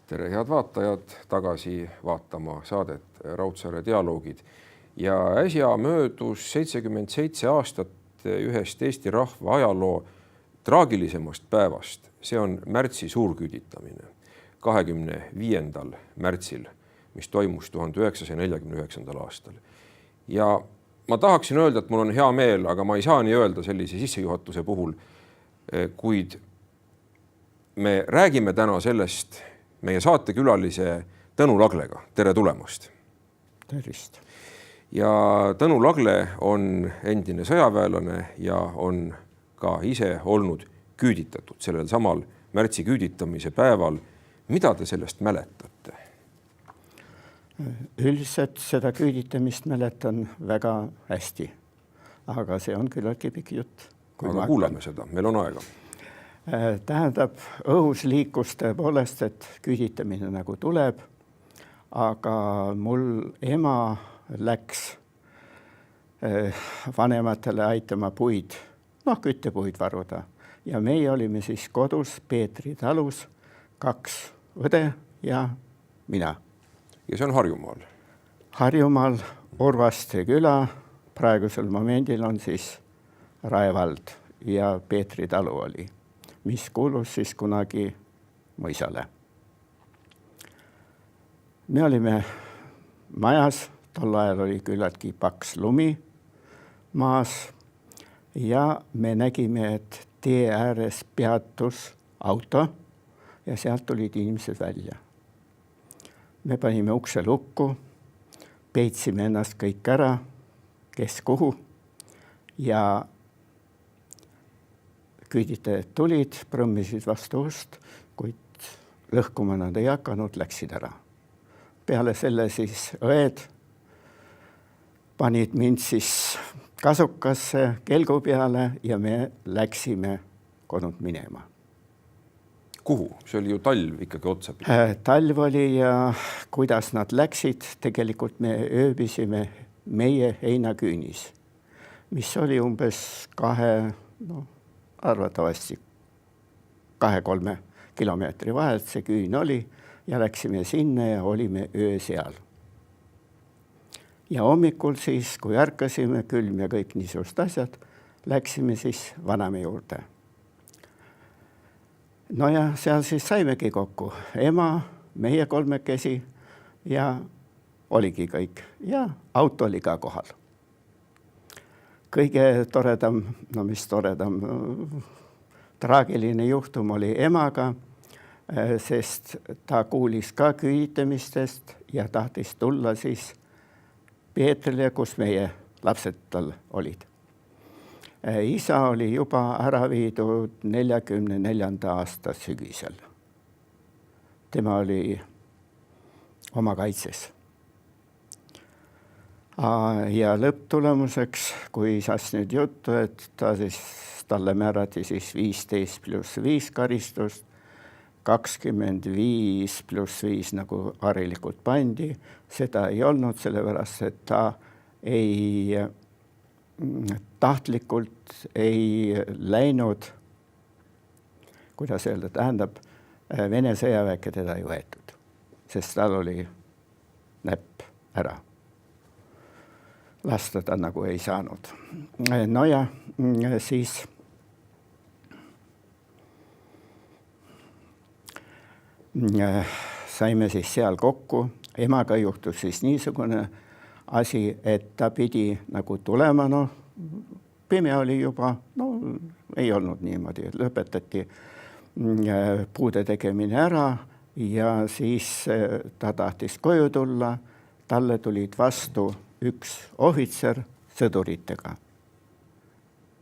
Tere, head vaatajad, tagasi vaatama saadet Raudsaare dialoogid. Ja äsja möödus 77 aastat ühest Eesti rahva ajaloo traagilisemast päevast. See on märtsi suurküüditamine 25. märtsil, mis toimus 1949. aastal. Ja ma tahaksin öelda, et mul on hea meel, aga ma ei saa nii öelda sellise sissejuhatuse puhul, kuid me räägime täna sellest meie saatekülalise Tõnu Laglega. Tere tulemast! Tervist! Ja Tõnu Lagle on endine sõjaväelane ja on ka ise olnud küüditatud sellel samal märtsi küüditamise päeval. Mida te sellest mäletate? Üldiselt seda küüditamist mäletan väga hästi, aga see on küllaltki pikk jutt. Aga kuulame seda, meil on aega. Tähendab, õhus liikus tõepoolest, et küüditamine nagu tuleb, aga mul ema läks vanematele aitama puid, küttepuid varuda. Ja meie olime siis kodus Peetri talus, 2 õde ja mina. Ja see on Harjumaal? Harjumaal, Urvaste küla, praegusel momendil on siis Rae vald ja Peetri talu oli, mis kuulus siis kunagi mõisale. Me olime majas, tol ajal oli küllaltki paks lumi maas ja me nägime, et tee ääres peatus auto ja sealt tulid inimesed välja. Me panime ukse lukku, peitsime ennast kõik ära, kes kuhu ja küüditajad tulid, prõmmisid vastu ust, kuid lõhkuma nad ei hakanud, läksid ära. Peale selle siis õed panid mind siis kasukasse kelgu peale ja me läksime kodunt minema. Kuhu? See oli ju talv ikkagi otsapidi. Talv oli ja kuidas nad läksid, tegelikult me ööbisime meie heinaküünis, mis oli umbes arvatavasti 2-3 kilomeetri vahelt see küün oli ja läksime sinna ja olime öö seal. Ja hommikul siis, kui ärkasime, külm ja kõik niisugused asjad, läksime siis vanaema juurde. No ja seal siis saimegi kokku. Ema, meie 3 ja oligi kõik. Ja auto oli ka kohal. Kõige toredam, traagiline juhtum oli emaga, sest ta kuulis ka küüditamistest ja tahtis tulla siis Peetrile, kus meie lapsed tal olid. Isa oli juba ära viidud 44. aasta sügisel. Tema oli oma kaitses. Ja lõpptulemuseks, kui isast nüüd juttu, et talle määrati siis 15+5 karistust, 25+5 nagu harilikult pandi, seda ei olnud, sellepärast, et ta tahtlikult ei läinud, kuidas öelda, tähendab, Vene sõjaväkke teda ei võetud, sest tal oli näpp ära. Lasta ta nagu ei saanud. No ja siis saime siis seal kokku. Emaga juhtus siis niisugune asi, et ta pidi nagu tulema, pime oli juba, ei olnud niimoodi, lõpetati puude tegemine ära ja siis ta tahtis koju tulla. Talle tulid vastu üks ohvitser sõduritega.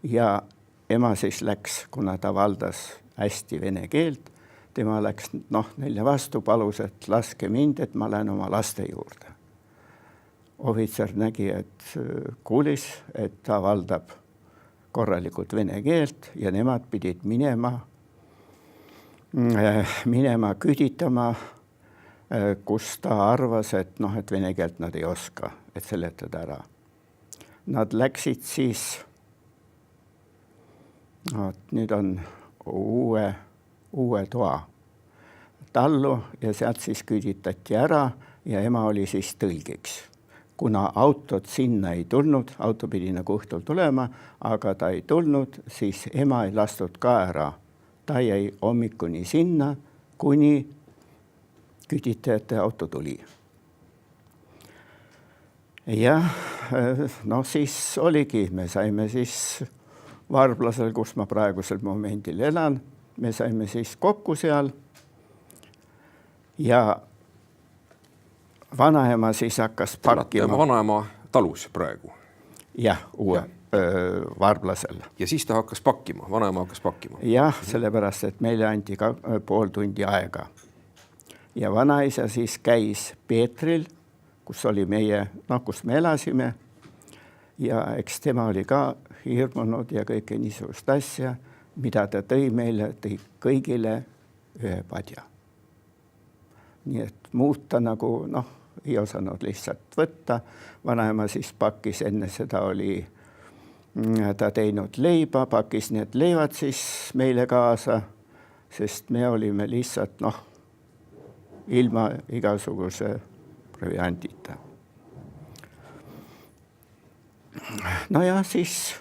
Ja ema siis läks, kuna ta valdas hästi vene keelt, tema läks neile vastu, palus, et laske mind, et ma lähen oma laste juurde. Ohvitser nägi, et kuulis, et ta valdab korralikult vene keelt ja nemad pidid minema küüditama, kus ta arvas, et vene keelt nad ei oska, et seletada ära. Nad läksid siis, nüüd on uue toa. tallu ja sealt siis küüditati ära ja ema oli siis tõlgiks. Kuna autot sinna ei tulnud, auto pidi nagu õhtul tulema, aga ta ei tulnud, siis ema ei lastud ka ära. Ta jäi hommikuni sinna, kuni küüditajate auto tuli. Ja no siis oligi, me saime siis Varblasel, kus ma praegusel momendil elan, me saime siis kokku seal ja vanaema siis hakkas pakkima. Vanaema talus praegu. Jah, Varblasel. Ja siis ta hakkas pakkima, vanaema hakkas pakkima. Jah, sellepärast, et meile anti pool tundi aega. Ja vanaisa siis käis Peetril, kus oli meie, kus me elasime. Ja eks tema oli ka hirmunud ja kõike niisugust asja, mida ta tõi meile, tõi kõigile ühe padja. Nii et muuta nagu, ei osanud lihtsalt võtta. Vanaema siis pakkis, enne seda oli ta teinud leiba, pakkis need leivad siis meile kaasa, sest me olime lihtsalt, ilma igasuguse proviandita. No ja siis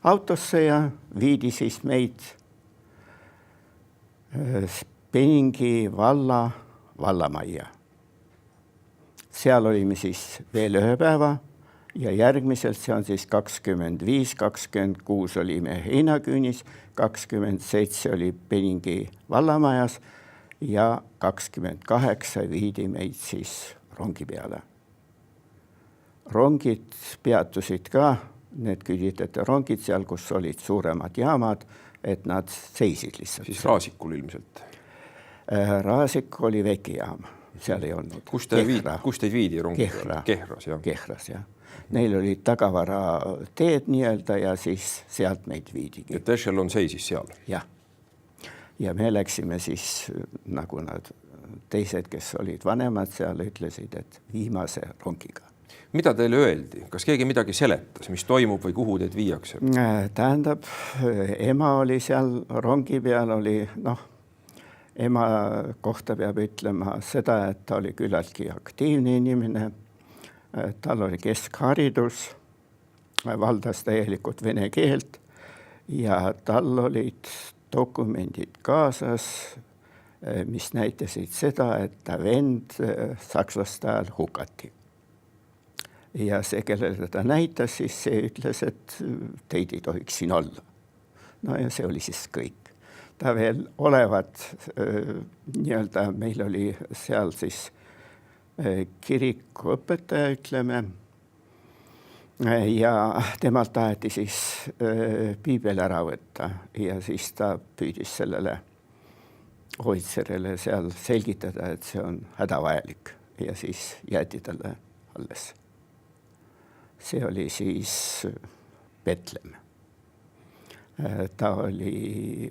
autosse ja viidi siis meid Peningi vallamajja. Seal olime siis veel ühe päeva ja järgmiselt see on siis 25, 26 olime Heinaküünis, 27 oli Peningi vallamajas ja 28 viidi meid siis rongi peale. Rongid peatusid ka, need küüditajate rongid seal, kus olid suuremad jaamad, et nad seisid lihtsalt. Siis Raasikul ilmselt? Raasik oli väike jaam, seal ei olnud. Kus teid viidi rongi peale? Kehras, jah. Neil olid tagavara teed nii-öelda ja siis sealt meid viidigi. Et ešelon seisis seal? Jah. Ja me läksime siis, nagu nad teised, kes olid vanemad seal, ütlesid, et viimase rongiga. Mida teile öeldi? Kas keegi midagi seletas, mis toimub või kuhu teid viiakse? Tähendab, ema oli seal rongi peal, oli, ema kohta peab ütlema seda, et ta oli küllaltki aktiivne inimene. Tal oli keskharidus, valdas täielikult vene keelt ja tal olid dokumendid kaasas, mis näitasid seda, et ta vend sakslaste ajal hukati. Ja see, kellele ta näitas, siis see ütles, et teid ei tohiks siin olla. No ja see oli siis kõik. Ta veel olevat, nii-öelda meil oli seal siis kirikuõpetaja, ütleme, ja temalt taheti siis piibel ära võtta ja siis ta püüdis sellele ohvitserile seal selgitada, et see on hädavajalik ja siis jäeti talle alles. See oli siis Betlem. Ta oli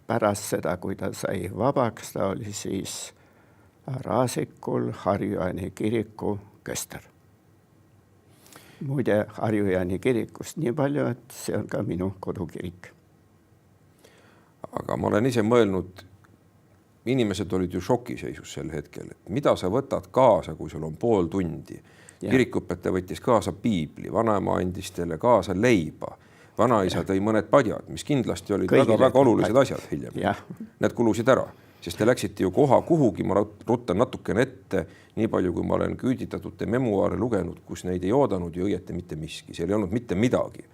pärast seda, kui ta sai vabaks, ta oli siis Raasikul Harju-Jaani kiriku köster. Muide, Harju-Jaani kirikust nii palju, et see on ka minu kodukirik. Aga ma olen ise mõelnud, inimesed olid ju šokiseisus sel hetkel, et mida sa võtad kaasa, kui sul on pool tundi. Kirikupete võttis kaasa piibli, vanaema andis teile kaasa leiba, vanaisa tõi mõned padjad, mis kindlasti olid väga olulised asjad hiljem. Need kulusid ära, sest te läksite ju koha kuhugi, ma ruttan natukene ette, nii palju kui ma olen küüditatute memuaare lugenud, kus neid ei oodanud ja õieti mitte miski. Seal ei olnud mitte midagi,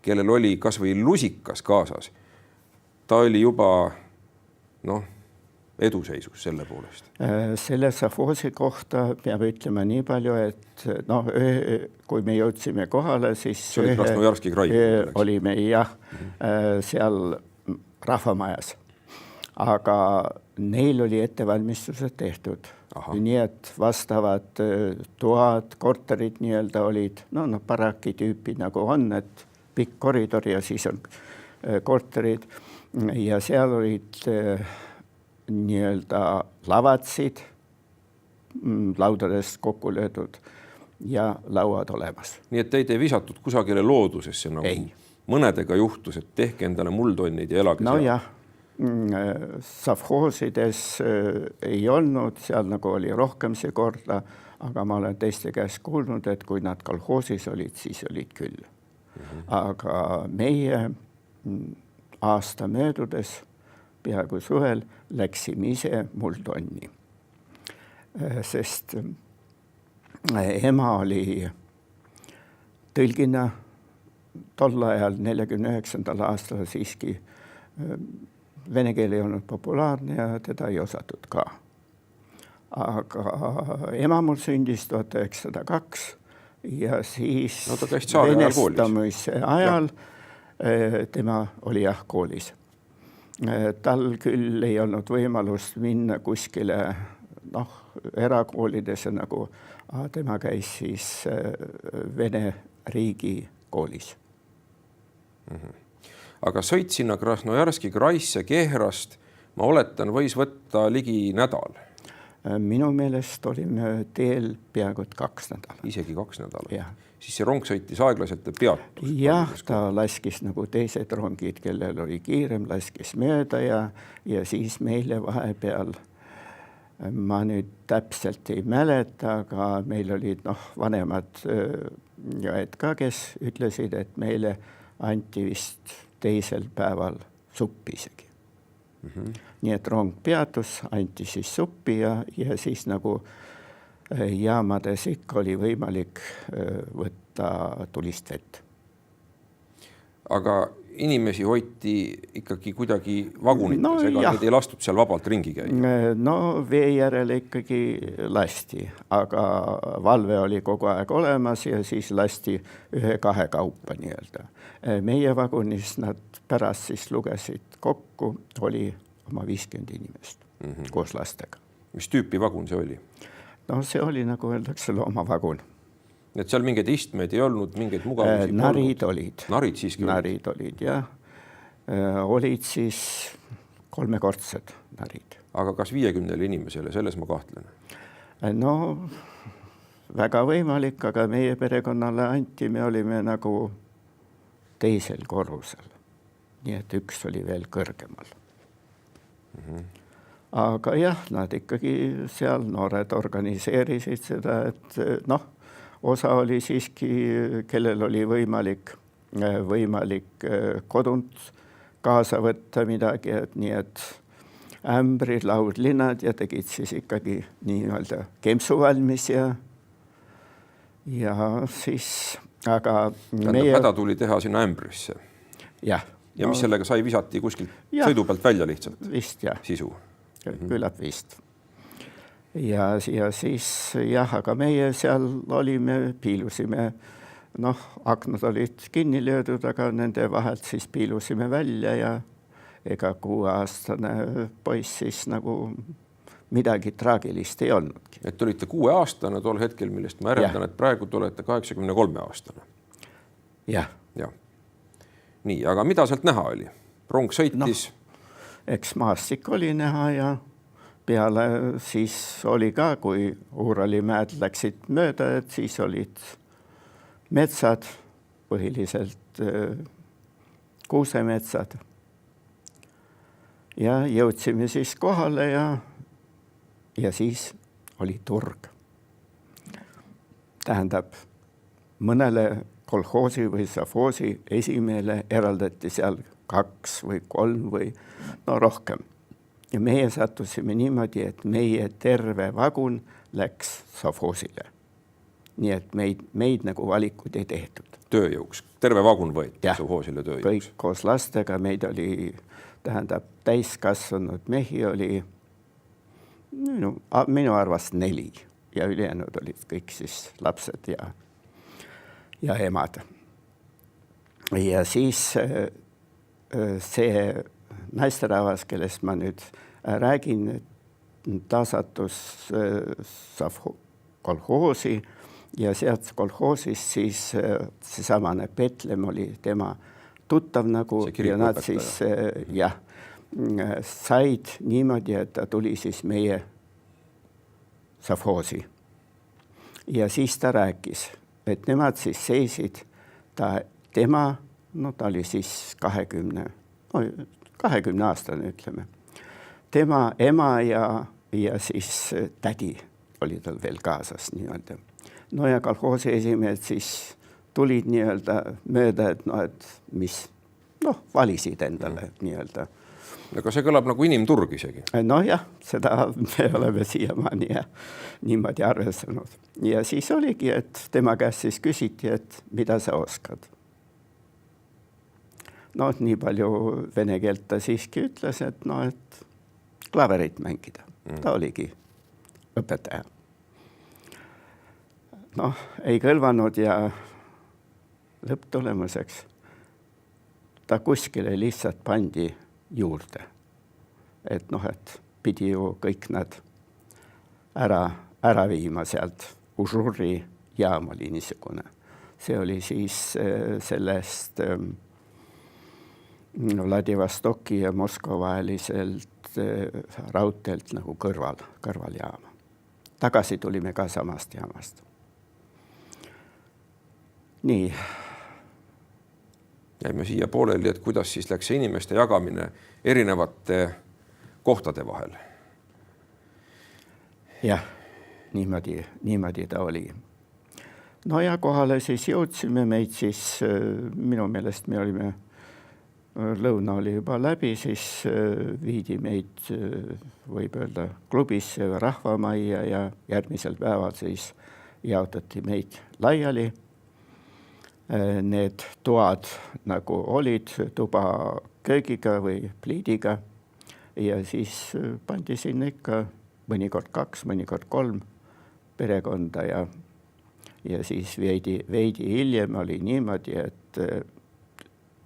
kellel oli kas või lusikas kaasas. Ta oli juba, eduseisus selle poolest. Selle Safoosi kohta peab ütlema nii palju, et kui me jõudsime kohale, siis olime seal rahvamajas. Aga neil oli ettevalmistused tehtud. Nii et vastavad toad, korterid nii-öelda olid, baraki tüüpi nagu on, et pikk koridor ja siis on korterid ja seal olid nii-öelda lavatsid laudadest kokku löödud ja lauad olemas. Nii et teid ei visatud kusagile loodusesse, nagu mõnedega juhtus, et tehke endale muldonnid ja elage seal. Jah, Savhoosides ei olnud, seal nagu oli rohkem see korda, aga ma olen teiste käest kuulnud, et kui nad kolhoosis olid, siis olid küll. Aga meie aasta möödudes, peaaegu suvel, läksime ise Muldonni. Sest ema oli tõlgina tol ajal 49. aastal siiski vene keel ei olnud populaarne ja teda ei osatud ka. Aga ema mul sündis 1902 ja siis ta käis tsaari ajal koolis. venestamise ajal tema oli koolis. Tal küll ei olnud võimalust minna kuskile erakoolidesse nagu, tema käis siis Vene riigi koolis. Aga sõit sinna Krasnojarski kraisse Kehrast, ma oletan, võis võtta ligi nädal. Minu meelest olime teel peaaegu 2 nädalat. Isegi 2 nädalat. Jah. Siis see rong sõitis aeglaselt ja peatus. Jah, ta laskis nagu teised rongid, kellel oli kiirem, laskis mööda ja siis meile vahepeal, ma nüüd täpselt ei mäleta, aga meil olid vanemad õed ka, kes ütlesid, et meile anti vist teisel päeval suppi isegi. Nii et rong peatus, anti siis suppi ja siis nagu jaamades ikka oli võimalik võtta tulist vett. Aga inimesi hoiti ikkagi kuidagi vagunites, ega need ei lastud seal vabalt ringi käia? No vee järele ikkagi lasti, aga valve oli kogu aeg olemas ja siis lasti 1-2 kaupa nii-öelda. Meie vagunis nad pärast siis lugesid kokku, oli oma 50 inimest koos lastega. Mis tüüpi vagun see oli? No see oli, nagu öeldakse, loomavagun. Et seal mingeid istmeid ei olnud, mingeid mugavusi narid olid. Narid siiski narid olid, jah. Olid siis 3-kordsed narid. Aga kas 50 inimesele, selles ma kahtlen? No väga võimalik, aga meie perekonnale anti, me olime nagu teisel korrusel. Nii et üks oli veel kõrgemal. Aga jah, nad ikkagi seal noored organiseerisid seda, et osa oli siiski, kellel oli võimalik kodunt kaasa võtta midagi, et nii et ämbrid, laudlinnad ja tegid siis ikkagi nii-öelda kempsu valmis ja siis, aga häda tuli teha sinna ämbrisse. Jah. Ja mis sellega sai, visati kuskilt sõidu pealt välja lihtsalt? Vist jah. Sisu? Küllap vist. Ja siis aga meie seal olime, piilusime, aknad olid kinni löödud, aga nende vahelt siis piilusime välja ja ega 6-aastane poiss siis nagu midagi traagilist ei olnudki. Et olite 6-aastane tol hetkel, millest ma järeldan, et praegu te olete 83-aastane. Jah. Nii, aga mida sealt näha oli? Rong sõitis? Eks maastik oli näha ja peale siis oli ka, kui Uuralimäed läksid mööda, et siis olid metsad, põhiliselt kuusemetsad. Ja jõudsime siis kohale ja siis oli turg. Tähendab, mõnele kolhoosi või savhoosi esimehele eraldati seal 2 või 3 või rohkem. Ja meie sattusime niimoodi, et meie terve vagun läks savhoosile. Nii et meid nagu valikud ei tehtud. Tööjõuks. Terve vagun võeti savhoosile tööjõuks. Kõik koos lastega, meid oli, tähendab, täiskasvanud mehi oli minu arvast 4 ja ülejäänud olid kõik siis lapsed ja emad. Ja siis see naisterahvas, kellest ma nüüd räägin, ta sattus kolhoosi ja sealt kolhoosis siis seesamane Petlem oli tema tuttav nagu ja nad siis said niimoodi, et ta tuli siis meie savhoosi. Ja siis ta rääkis, et nemad siis seisid, ta oli siis 20-aastane, ütleme. Tema ema ja siis tädi oli tal veel kaasas nii-öelda. No ja kolhoosi esimehed siis tulid nii-öelda mööda, et mis valisid endale nii-öelda. Aga see kõlab nagu inimturg isegi. No jah, seda me oleme siiamaani niimoodi arvestanud. Ja siis oligi, et tema käest siis küsiti, et mida sa oskad. No nii palju vene keelt ta siiski ütles, et et klaverit mängida. Ta oligi õpetaja. Ei kõlvanud ja lõpptulemuseks ta kuskile lihtsalt pandi juurde. Et pidi ju kõik nad ära viima sealt. Užuri jaam oli niisugune. See oli siis sellest Vladivostoki ja Moskva vaheliselt raudteelt nagu kõrvaljaama. Tagasi tulime ka samast jaamast. Nii. Jäime siia pooleli, et kuidas siis läks see inimeste jagamine erinevate kohtade vahel? Jah, niimoodi ta oli. No ja kohale siis jõudsime meid siis, minu meelest me olime, lõuna oli juba läbi, siis viidi meid, võib öelda, klubisse või rahvamajja ja järgmisel päeval siis jaotati meid laiali. Need toad nagu olid tuba köögiga või pliidiga ja siis pandi sinna ikka mõnikord 2, mõnikord 3 perekonda ja siis veidi hiljem oli niimoodi, et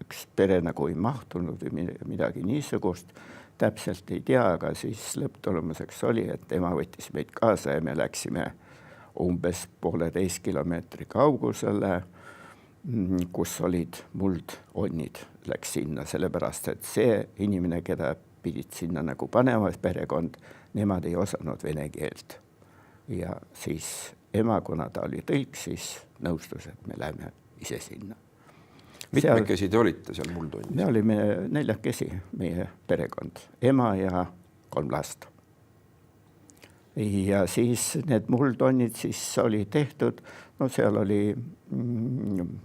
üks pere nagu ei mahtunud või midagi niisugust, täpselt ei tea, aga siis lõpptulemuseks oli, et ema võttis meid kaasa ja me läksime umbes 1,5 kilomeetri kaugusele, kus olid muldonnid, läks sinna, sellepärast, et see inimene, keda pidid sinna nagu panema perekond, nemad ei osanud vene keelt. Ja siis ema, kuna ta oli tõlk, siis nõustus, et me läheme ise sinna. Mitmekesi te olite seal muldonnis? Me olime 4 meie perekond, ema ja 3 last. Ja siis need muldonnid siis oli tehtud, seal oli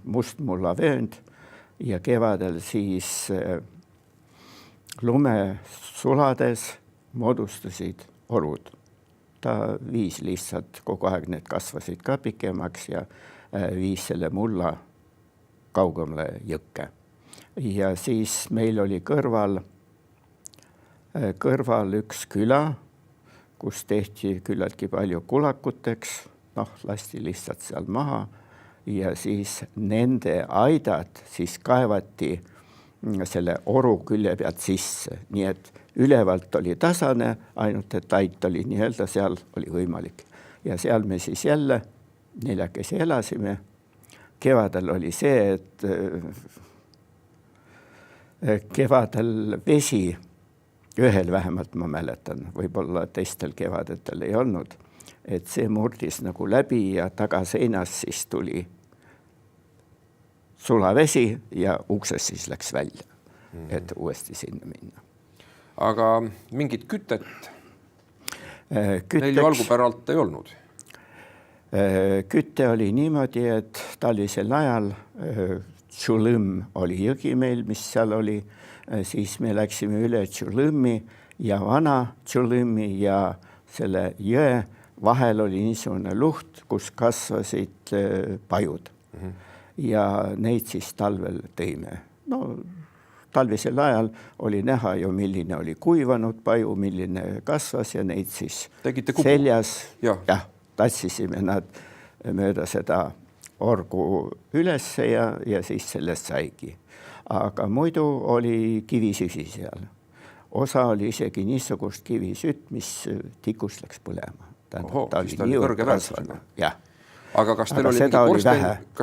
mustmulla vöönd ja kevadel siis lume sulades moodustasid orud. Ta viis lihtsalt kogu aeg, need kasvasid ka pikemaks ja viis selle mulla kaugemale jõkke. Ja siis meil oli kõrval üks küla, kus tehti küllaltki palju kulakuteks, lasti lihtsalt seal maha ja siis nende aidad siis kaevati selle oru külje pealt sisse, nii et ülevalt oli tasane, ainult et aid oli nii-öelda, seal oli võimalik. Ja seal me siis jälle 4 elasime. Kevadel oli see, et kevadel vesi, ühel vähemalt ma mäletan, võib-olla teistel kevadetel ei olnud, et see murdis nagu läbi ja tagaseinas siis tuli sulavesi ja ukses siis läks välja, et uuesti sinna minna. Aga mingit kütet neil ju algupäralt ei olnud? Kütte oli niimoodi, et talvisel ajal Tšulõmm oli jõgi meil, mis seal oli, siis me läksime üle Tšulõmmi ja vana Tšulõmmi ja selle jõe vahel oli niisugune luht, kus kasvasid pajud. Ja neid siis talvel tõime. Talvisel ajal oli näha ju, milline oli kuivanud paju, milline kasvas ja neid siis seljas tatsisime nad mööda seda orgu ülesse ja siis sellest saigi. Aga muidu oli kivisüsi seal. Osa oli isegi niisugust kivisütt, mis tikus läks põlema. Siis ta oli kõrge väärtusega. Jah. Aga kas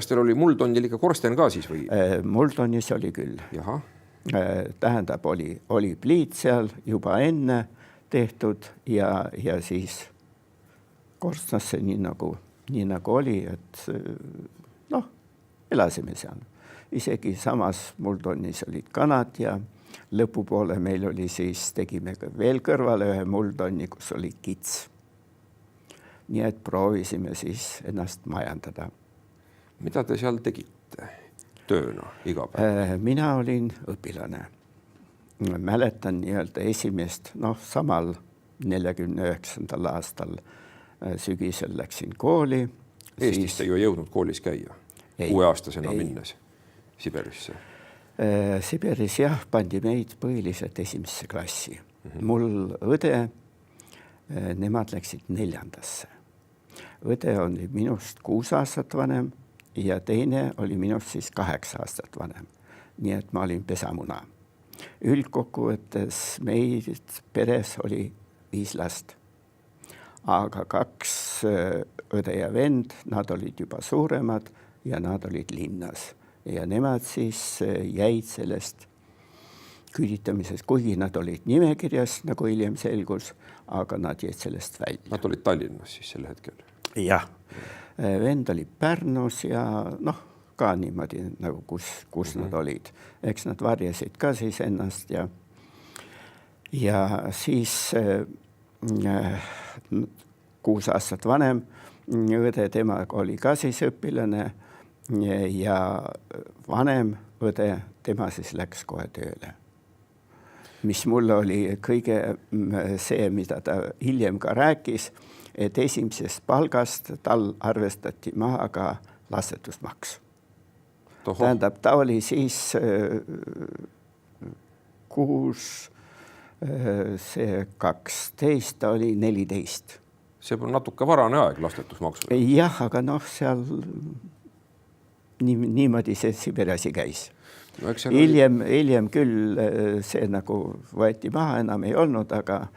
teil oli muldonnil ikka korsten ka siis või? Muldonnis oli küll. Tähendab, oli pliit seal juba enne tehtud ja siis korstnasse nii nagu oli, et elasime seal. isegi samas muldonnis olid kanad ja lõpupoole meil oli siis, tegime veel kõrvale ühe muldonni, kus oli kits. Nii et proovisime siis ennast majandada. Mida te seal tegite tööna iga päev? Mina olin õpilane. Mäletan nii-öelda esimest, samal 49. aastal sügisel läksin kooli. Eestis te ju ei jõudnud koolis käia, 6-aastasena minnes Siberisse. Siberis jah, pandi meid põhiliselt esimesse klassi. Mul õde, nemad läksid 4. Õde oli minust 6 aastat vanem ja teine oli minust siis 8 aastat vanem. Nii et ma olin pesamuna. Üldkokkuvõttes meid peres oli 5 last. Aga 2 õde ja vend, nad olid juba suuremad ja nad olid linnas. Ja nemad siis jäid sellest küüditamisest, kuigi nad olid nimekirjas, nagu hiljem selgus, aga nad jäid sellest välja. Nad olid Tallinnas siis sel hetkel? Jah. Vend oli Pärnus ja ka niimoodi, nagu kus nad olid. Eks nad varjasid ka siis ennast ja siis 6 aastat vanem õde, tema oli ka siis õpilane ja vanem õde, tema siis läks kohe tööle. Mis mulle oli kõige see, mida ta hiljem ka rääkis, et esimesest palgast tal arvestati maha ka lastetusmaks. Tähendab, ta oli siis 6, see 12, ta oli 14. See on natuke varane aeg lastetusmaksu. Jah, aga seal niimoodi see Siberi asi käis. No, hiljem küll see nagu võeti maha, enam ei olnud, aga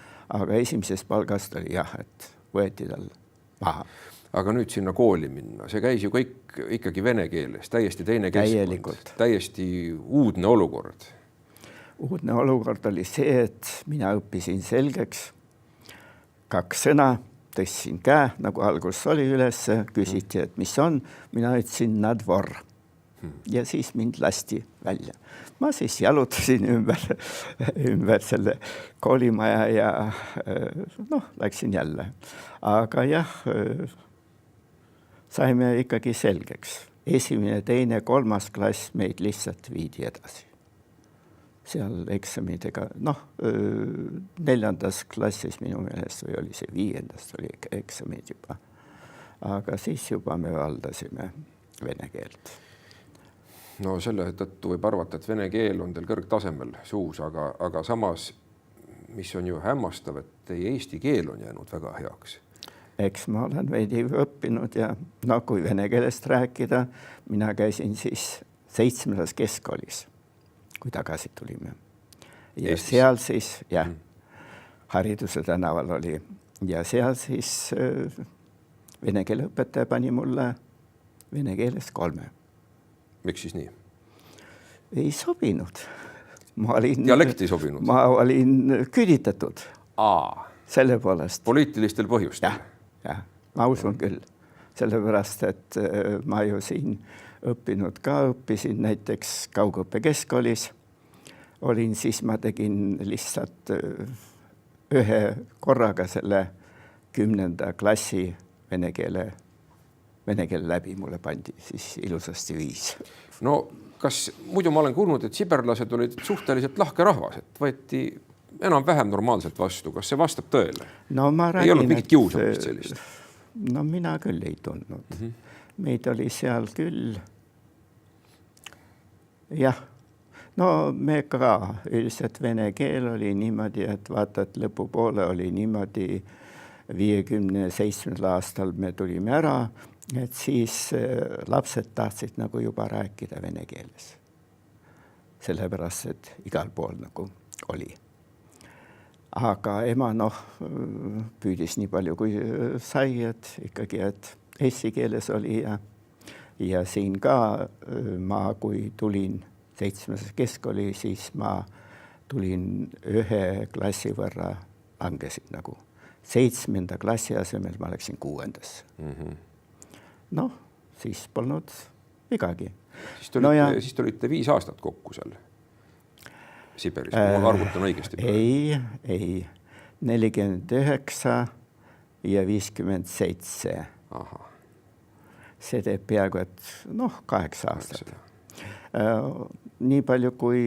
esimesest palgast oli jah, et võeti tal maha. Aga nüüd sinna kooli minna, see käis ju kõik ikkagi vene keeles, täiesti teine keskkond, täiesti uudne olukord. Uudne olukord oli see, et mina õppisin selgeks 2 sõna, tõstsin käe, nagu algus oli üles, küsiti, et mis on, mina ütlesin nadvor. Ja siis mind lasti välja. Ma siis jalutasin ümber selle koolimaja ja läksin jälle. Aga jah, saime ikkagi selgeks. 1., 2., 3. klass meid lihtsalt viidi edasi. Seal eksamidega, 4. klassis minu meelest või oli see 5. oli eksamid juba. Aga siis juba me valdasime vene keelt. No selle tõttu võib arvata, et vene keel on teil kõrgtasemel suus, aga samas, mis on ju hämmastav, et teie eesti keel on jäänud väga heaks. Eks ma olen veidi õppinud ja kui vene keelest rääkida, mina käisin siis 7. keskkoolis, kui tagasi tulime. Ja Eestis. Seal siis, Hariduse tänaval oli ja seal siis vene keele õpetaja pani mulle vene keeles 3. Miks siis nii? Ei sobinud. Dialekt ei sobinud? Ma olin küüditatud. Selle poolest. Poliitilistel põhjustel? Jah, ma usun küll. Sellepärast, et ma ju siin õppisin näiteks kaugõppe keskkoolis. Olin siis, ma tegin lihtsalt ühe korraga selle 10. klassi vene keele läbi mulle pandi, siis ilusasti 5. No kas, muidu ma olen kuulnud, et siberlased olid suhteliselt lahke rahvas, et võeti enam-vähem normaalselt vastu. Kas see vastab tõele? No ma räägin, ei olnud mingit kiusamist sellist? No mina küll ei tundnud. Meid oli seal küll. Jah, me ka üldiselt vene keel oli niimoodi, et vaata, et lõpupoole oli niimoodi 57. aastal me tulime ära, et siis lapsed tahtsid nagu juba rääkida vene keeles. Sellepärast, et igal pool nagu oli. Aga ema püüdis nii palju kui sai, et ikkagi, et eesti keeles oli ja siin ka ma, kui tulin 7. keskkooli, siis ma tulin 1 klassi võrra langesin nagu. 7. klassi asemel ma läksin 6. Siis polnud vigagi. Siis te olite 5 aastat kokku seal Siberis, ma arvutan õigesti. Ei, 49 ja 57. Aha. See teeb peaaegu, et 8 aastat. Nii palju, kui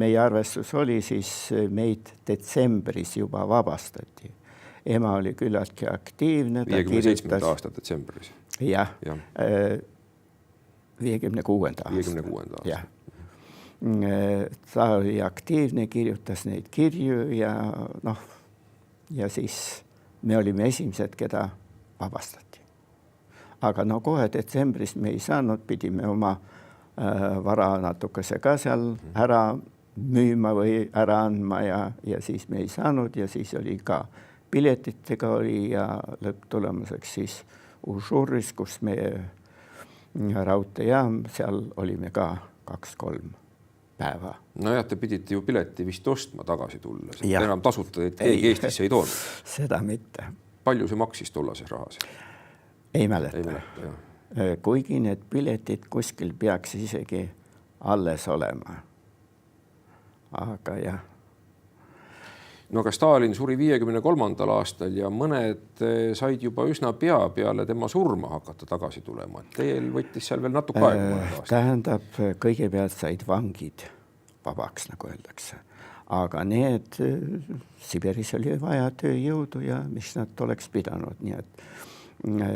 meie arvestus oli, siis meid detsembris juba vabastati. Ema oli küllaltki aktiivne. 57. aasta detsembris. Jah. 56. aasta. 56. aasta. Jah. Ta oli aktiivne, kirjutas neid kirju ja siis me olime esimesed, keda vabastati. Aga kohe detsembris me ei saanud, pidime oma vara natukese ka seal ära müüma või ära andma ja siis me ei saanud ja siis oli ka piletitega oli ja lõpptulemuseks siis Užuris, kus meie raudteejaam, seal olime ka 2-3 päeva. Nojah, te pidite ju pileti vist ostma tagasi tulla. Enam tasuta, et keegi Eestisse ei toonud. Seda mitte. Palju see maksis tollases rahas? Ei mäleta. Kuigi need piletid kuskil peaks isegi alles olema. Aga jah. No aga Stalin suri 53. aastal ja mõned said juba üsna pea peale tema surma hakata tagasi tulema. Teil võttis seal veel natuke aega. Tähendab, kõigepealt said vangid vabaks, nagu öeldakse. Aga need Siberis oli vaja tööjõudu ja mis nad oleks pidanud. Nii et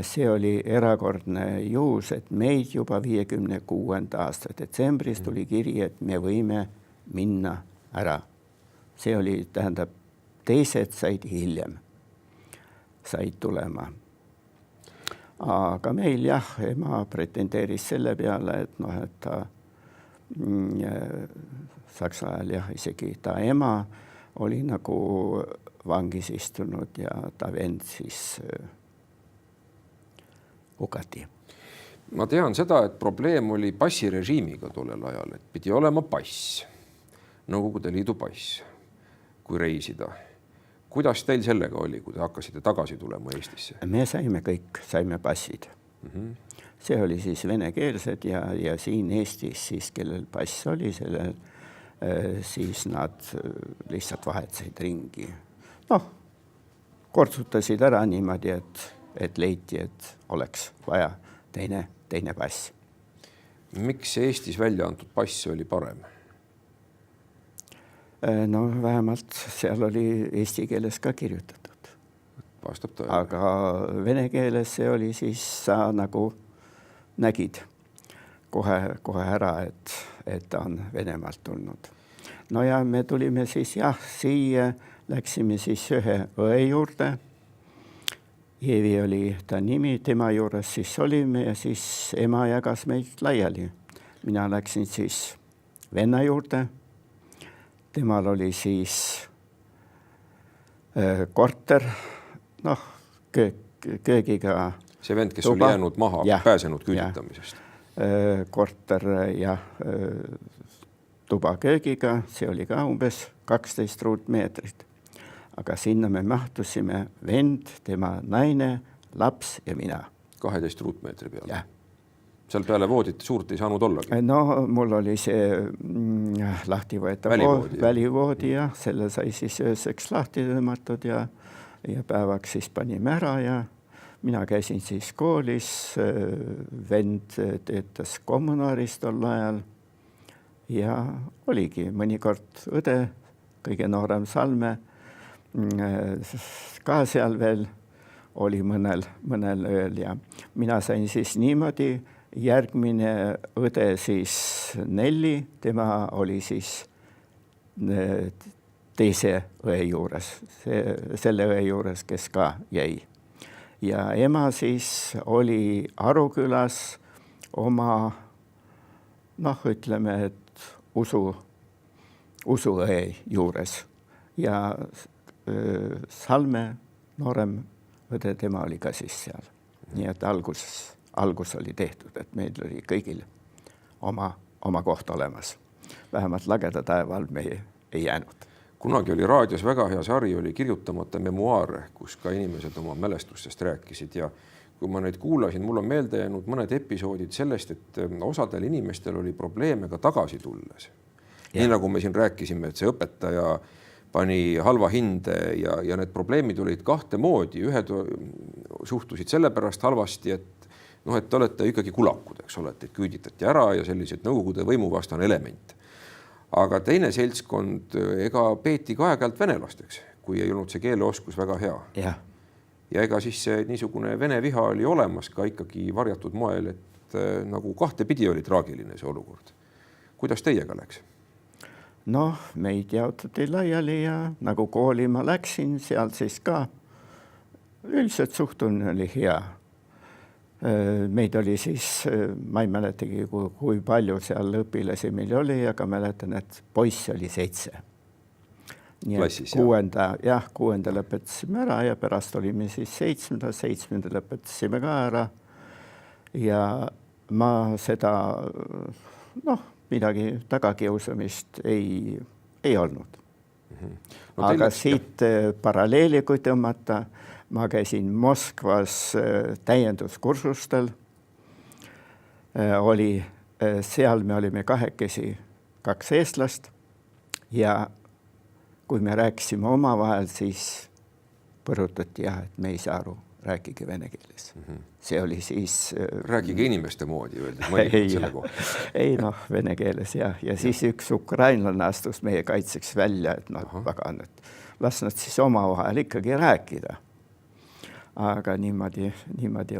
see oli erakordne juhus, et meid juba 56. aasta detsembris tuli kiri, et me võime minna ära. See oli, tähendab, teised said hiljem, said tulema. Aga meil ema pretendeeris selle peale, et ta Saksa ajal isegi ta ema oli nagu vangis istunud ja ta vend siis hukati. Ma tean seda, et probleem oli passirežiimiga tollel ajal, et pidi olema pass, Nõukogude Liidu pass, kui reisida. Kuidas teil sellega oli, kui te hakkasite tagasi tulema Eestisse? Me saime passid. See oli siis venekeelsed ja siin Eestis siis, kellel pass oli, sellel siis nad lihtsalt vahetasid ringi. Kortsutasid ära niimoodi, et leiti, et oleks vaja teine pass. Miks Eestis välja antud pass oli parem? Vähemalt seal oli eesti keeles ka kirjutatud. Vastab tõele. Aga vene keeles see oli siis, sa nagu nägid kohe ära, et ta on Venemaalt tulnud. No ja me tulime siis siia, läksime siis ühe õe juurde. Eevi oli ta nimi, tema juures siis olime ja siis ema jagas meid laiali. Mina läksin siis venna juurde. Temal oli siis korter, köögiga. See vend, kes oli jäänud maha, pääsenud küüditamisest. Korter ja tuba köögiga, see oli ka umbes 12 ruutmeetrit. Aga sinna me mahtusime vend, tema naine, laps ja mina. 12 ruutmeetri peale? Jah. Seal peale voodit suurt ei saanud ollagi? Mul oli see lahti võetav välivoodi ja selle sai siis ööseks lahti tõmmatud ja päevaks siis panime ära ja mina käisin siis koolis, vend töötas kommunaaris tol ajal ja oligi mõnikord õde, kõige noorem Salme, ka seal veel oli mõnel ööl ja mina sain siis niimoodi. Järgmine õde siis Nelli, tema oli siis teise õe juures, selle õe juures, kes ka jäi. Ja ema siis oli Arukülas oma, ütleme, et usuõe juures. Ja Salme, noorem õde, tema oli ka siis seal. Nii et algus oli tehtud, et meil oli kõigil oma koht olemas. Vähemalt lageda taeval me ei jäänud. Kunagi oli raadios väga hea sari, oli kirjutamata memuaare, kus ka inimesed oma mälestustest rääkisid ja kui ma neid kuulasin, mul on meelde jäänud mõned episoodid sellest, et osadel inimestel oli probleeme ka tagasi tulles. Nii nagu me siin rääkisime, et see õpetaja pani halva hinde ja need probleemid olid kahte moodi. Ühed suhtusid sellepärast halvasti, et et te olete ikkagi kulakud, eks ole, et küüditati ära ja sellised Nõukogude võimuvastane element. Aga teine seltskond peeti ka aeg-ajalt venelasteks, kui ei olnud see keeleoskus väga hea. Ja ega siis see niisugune vene viha oli olemas ka ikkagi varjatud moel, et nagu kahtepidi oli traagiline see olukord. Kuidas teiega läks? Meid jaotati laiali ja nagu kooli ma läksin, seal siis ka üldiselt suhtumine oli hea. Meid oli siis, ma ei mäletagi, kui palju seal õpilasi meil oli, aga mäletan, et poisse oli 7. Nii Klassis, et 6. lõpetasime ära ja pärast olime siis 7. lõpetasime ka ära. Ja ma seda, midagi tagakiusamist ei olnud. Aga siit paralleeli, kui tõmmata, ma käisin Moskvas täienduskursustel. Seal me olime 2 eestlast ja kui me rääkisime omavahel, siis põrutati et me ei saa aru, rääkige vene keeles. See oli siis... Rääkige inimeste moodi, öeldi selle kohta. Ei, vene keeles ja siis üks ukrainlane astus meie kaitseks välja, et pagan, et las nad siis omavahel ikkagi rääkida. Aga niimoodi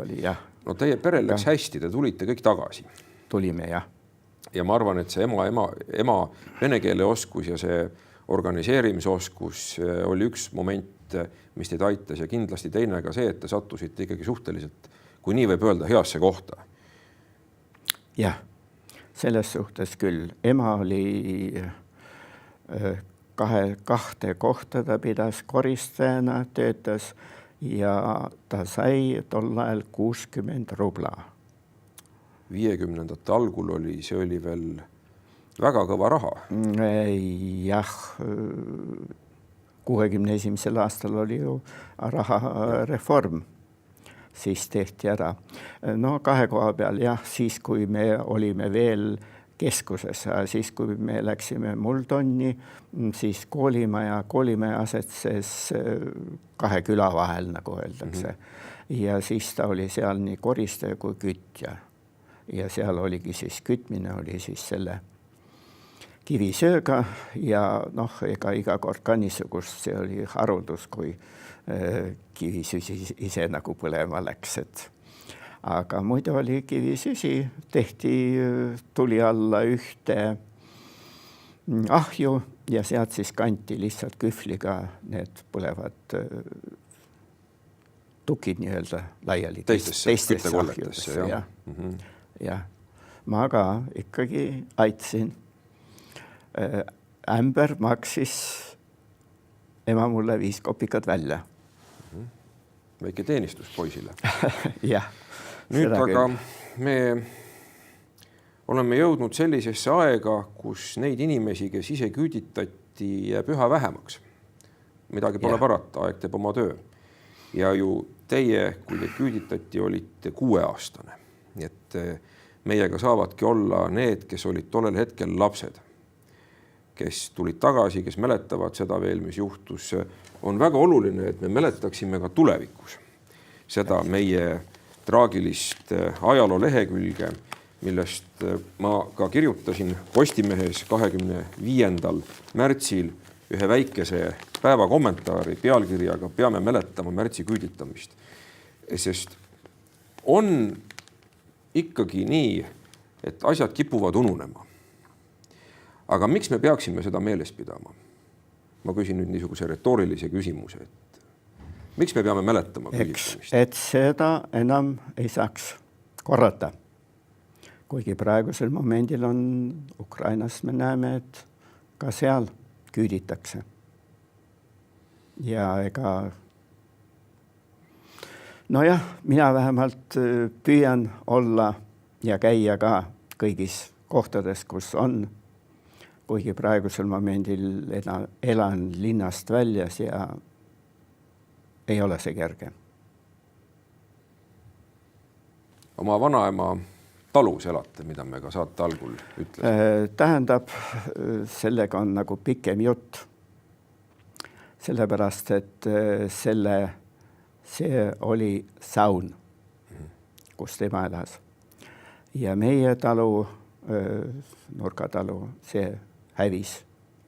oli, jah. Teie perel läks hästi, te tulite kõik tagasi. Tulime, jah. Ja ma arvan, et see ema vene keele oskus ja see organiseerimisoskus oli üks moment, mis teid aitas ja kindlasti teine ka see, et te sattusite ikkagi suhteliselt, kui nii võib öelda, heasse kohta. Jah, selles suhtes küll. Ema oli 2 kohta, ta pidas koristajana, töötas ja ta sai tol ajal 60 rubla. 50. algul see oli veel väga kõva raha. Jah, 61. aastal oli ju rahareform, siis tehti ära. 2 koha peal, jah, siis kui me olime veel keskuses, siis kui me läksime Muldonni, siis koolimaja asetses 2 küla vahel, nagu öeldakse. Ja siis ta oli seal nii koristaja kui kütja. Ja seal oligi siis kütmine, oli siis selle kivisööga ja ega iga kord ka niisugust, see oli haruldus, kui kivisüsi ise nagu põlema läks. Aga muidu oli kivisüsi, tehti tuli alla ühte ahju ja sealt siis kanti lihtsalt kühvliga need põlevad tukid nii-öelda laiali. Teistesse küttekolletesse, jah. Ja ma ka ikkagi aitasin. Ämber maksis ema mulle 5 kopikat välja. Väike teenistus poisile. Jah. Nüüd aga me oleme jõudnud sellisesse aega, kus neid inimesi, kes ise küüditati, jääb üha vähemaks. Midagi pole parata, aeg teeb oma töö. Ja ju teie, kui te küüditati, olite 6-aastane. Nii et meiega saavadki olla need, kes olid tollel hetkel lapsed, kes tulid tagasi, kes mäletavad seda veel, mis juhtus. On väga oluline, et me mäletaksime ka tulevikus seda meie traagilist ajaloo lehekülge, millest ma ka kirjutasin Postimehes 25. märtsil ühe väikese päeva kommentaari pealkirjaga Peame mäletama märtsi küüditamist. Sest on ikkagi nii, et asjad kipuvad ununema. Aga miks me peaksime seda meeles pidama? Ma küsin nüüd niisuguse retoorilise küsimuse, et miks me peame mäletama küüditamist? Et seda enam ei saaks korrata. Kuigi praegusel momendil on Ukrainas, me näeme, et ka seal küüditakse. Ja ega mina vähemalt püüan olla ja käia ka kõigis kohtades, kus on. Kuigi praegusel momendil elan linnast väljas ja ei ole see kerge. oma vanaema talus elate, mida me ka saate algul ütlesime? Tähendab, sellega on nagu pikem jutt. Sellepärast, et see oli saun, kus tema elas. Ja meie talu, nurkatalu, see hävis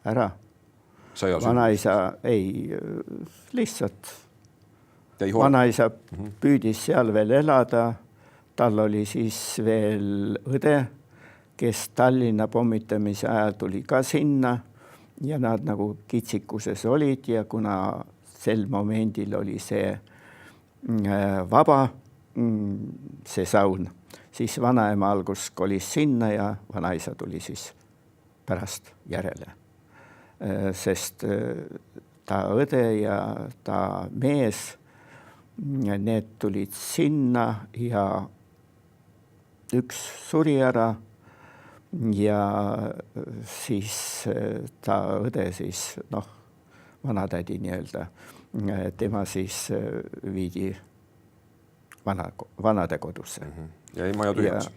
ära. Vanaisa lihtsalt vanaisa püüdis seal veel elada. Tal oli siis veel õde, kes Tallinna pommitamise ajal tuli ka sinna ja nad nagu kitsikuses olid ja kuna sel momendil oli see vaba, see saun, siis vanaema algus kolis sinna ja vanaisa tuli siis pärast järele. Sest ta õde ja ta mees, need tulid sinna ja üks suri ära ja siis ta õde siis, vanatädi nii-öelda, tema siis viidi vanade kodusse. Jäi maja tühjaks?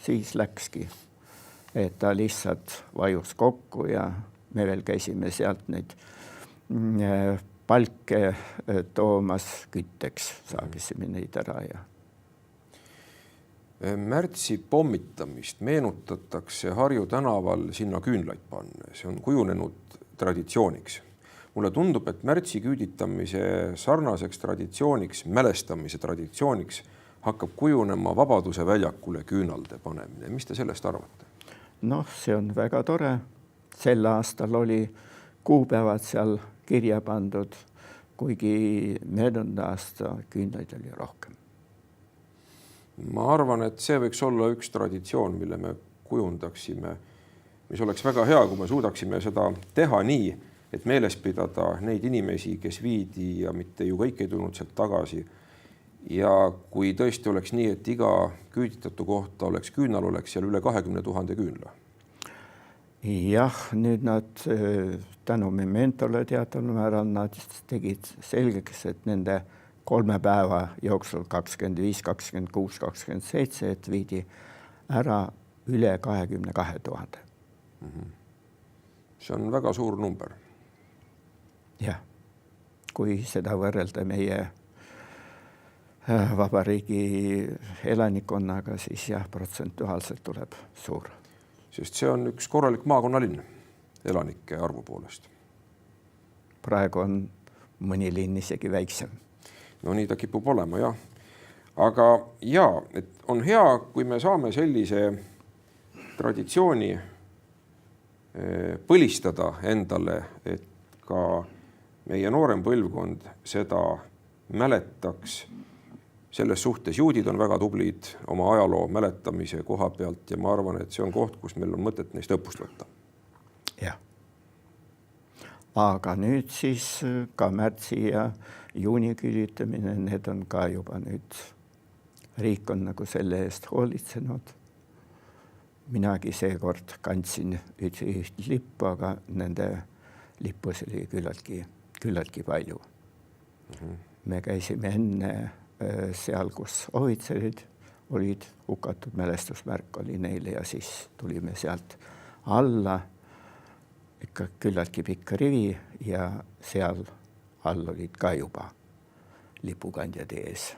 Siis läkski. Et ta lihtsalt vajus kokku ja me veel käisime sealt neid palke toomas kütteks, saagisime neid ära ja Märtsi pommitamist meenutatakse Harju tänaval sinna küünlaid panna. See on kujunenud traditsiooniks. Mulle tundub, et märtsi küüditamise sarnaseks traditsiooniks, mälestamise traditsiooniks hakkab kujunema Vabaduse väljakule küünalde panemine. Mis te sellest arvate? See on väga tore. Sel aastal oli kuupäevad seal kirja pandud, kuigi möödunud aasta küünlaid oli rohkem. Ma arvan, et see võiks olla üks traditsioon, mille me kujundaksime, mis oleks väga hea, kui me suudaksime seda teha nii, et meeles pidada neid inimesi, kes viidi ja mitte ju kõik ei tulnud sealt tagasi. Ja kui tõesti oleks nii, et iga küüditatu kohta oleks küünal, oleks seal üle 20 000 küünla. Jah, nüüd nad tänu Mementole teatud määral nad tegid selgeks, et nende 3 päeva jooksul 25, 26, 27, et viidi ära üle 22 000. See on väga suur number. Jah, kui seda võrrelda meie vabariigi elanikkonnaga, siis jah, protsentuaalselt tuleb suur. Sest see on üks korralik maakonnalinn elanike arvu poolest. Praegu on mõni linn isegi väiksem. No nii ta kipub olema, jah. Aga et on hea, kui me saame sellise traditsiooni põlistada endale, et ka meie noorem põlvkond seda mäletaks. Selles suhtes juudid on väga tublid oma ajaloo mäletamise koha pealt ja ma arvan, et see on koht, kus meil on mõtet neist õppust võtta. Jah. Aga nüüd siis ka märtsi ja juuni küüditamine, need on ka juba nüüd, riik on nagu selle eest hoolitsenud. Minagi seekord kandsin üht lippu, aga nende lippus oli küllaltki palju. Me käisime enne seal, kus ohvitserid olid, hukatud mälestusmärk oli neile ja siis tulime sealt alla, ikka küllaltki pikk rivi ja seal all olid ka juba lipukandjad ees.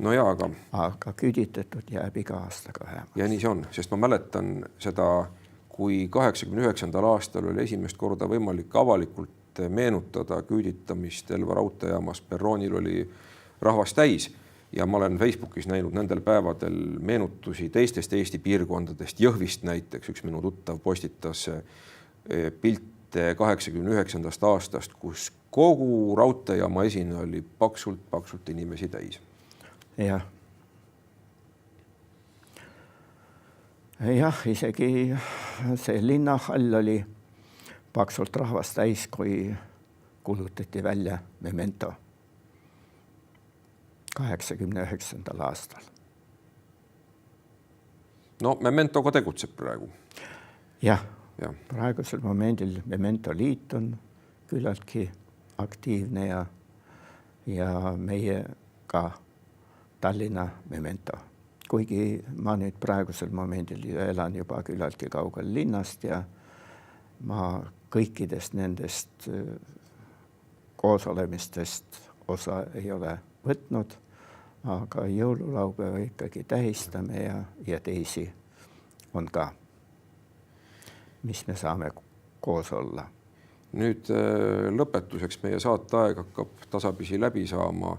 No jaa, aga küüditatud jääb iga aastaga vähemaks. Ja nii see on, sest ma mäletan seda, kui 89. aastal oli esimest korda võimalik avalikult meenutada küüditamist Elva raudteejaamas. Perroonil oli rahvas täis ja ma olen Facebookis näinud nendel päevadel meenutusi teistest Eesti piirkondadest, Jõhvist näiteks, üks minu tuttav postitas pilte 89. aastast, kus kogu raudteejaama esine oli paksult inimesi täis. Jah, isegi see linnahall oli paksult rahvast täis, kui kulutati välja Memento 89. aastal. No Mementoga tegutseb praegu. Jah. Praegusel momendil Memento liit on küllaltki aktiivne ja meie ka Tallinna memento. Kuigi ma nüüd praegusel momendil elan juba küllaltki kaugel linnast ja ma kõikidest nendest koosolemistest osa ei ole võtnud, aga jõululaupäeva ikkagi tähistame ja teisi on ka, mis me saame koos olla. Nüüd lõpetuseks meie saateaeg hakkab tasapisi läbi saama.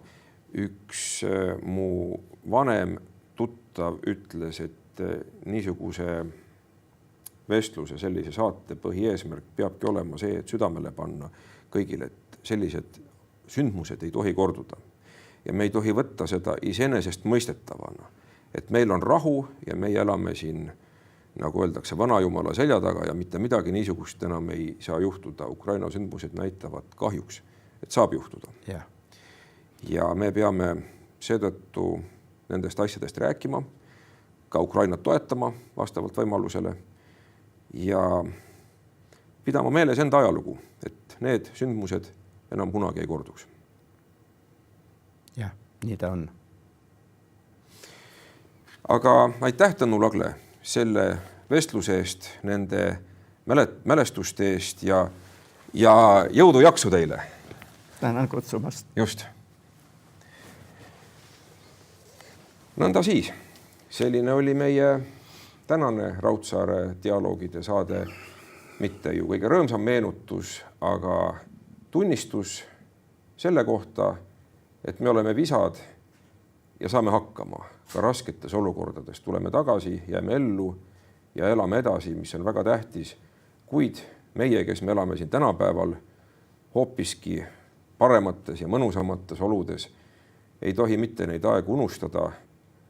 Üks mu vanem tuttav ütles, et niisuguse vestluse, sellise saate põhieesmärk peabki olema see, et südamele panna kõigile, et sellised sündmused ei tohi korduda. Ja me ei tohi võtta seda iseenesest mõistetavana, et meil on rahu ja meie elame siin, nagu öeldakse, vanajumala selja taga ja mitte midagi niisugust enam ei saa juhtuda. Ukraina sündmused näitavad kahjuks, et saab juhtuda. Ja me peame seetõttu nendest asjadest rääkima, ka Ukrainat toetama vastavalt võimalusele ja pidama meeles enda ajalugu, et need sündmused enam kunagi ei korduks. Jah, nii ta on. Aga aitäh, Tõnu Lagle, selle vestluse eest, nende mälestuste eest ja jõudu jaksu teile. Tänan kutsumast. Just. Nõnda siis, selline oli meie tänane Raudsaare dialoogide saade, mitte ju kõige rõõmsam meenutus, aga tunnistus selle kohta, et me oleme visad ja saame hakkama. Ka rasketes olukordades tuleme tagasi, jääme ellu ja elame edasi, mis on väga tähtis. Kuid meie, kes me elame siin tänapäeval hoopiski paremates ja mõnusamates oludes, ei tohi mitte neid aegu unustada,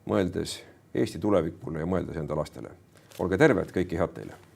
mõeldes Eesti tulevikule ja mõeldes enda lastele. Olge terved, kõike head teile!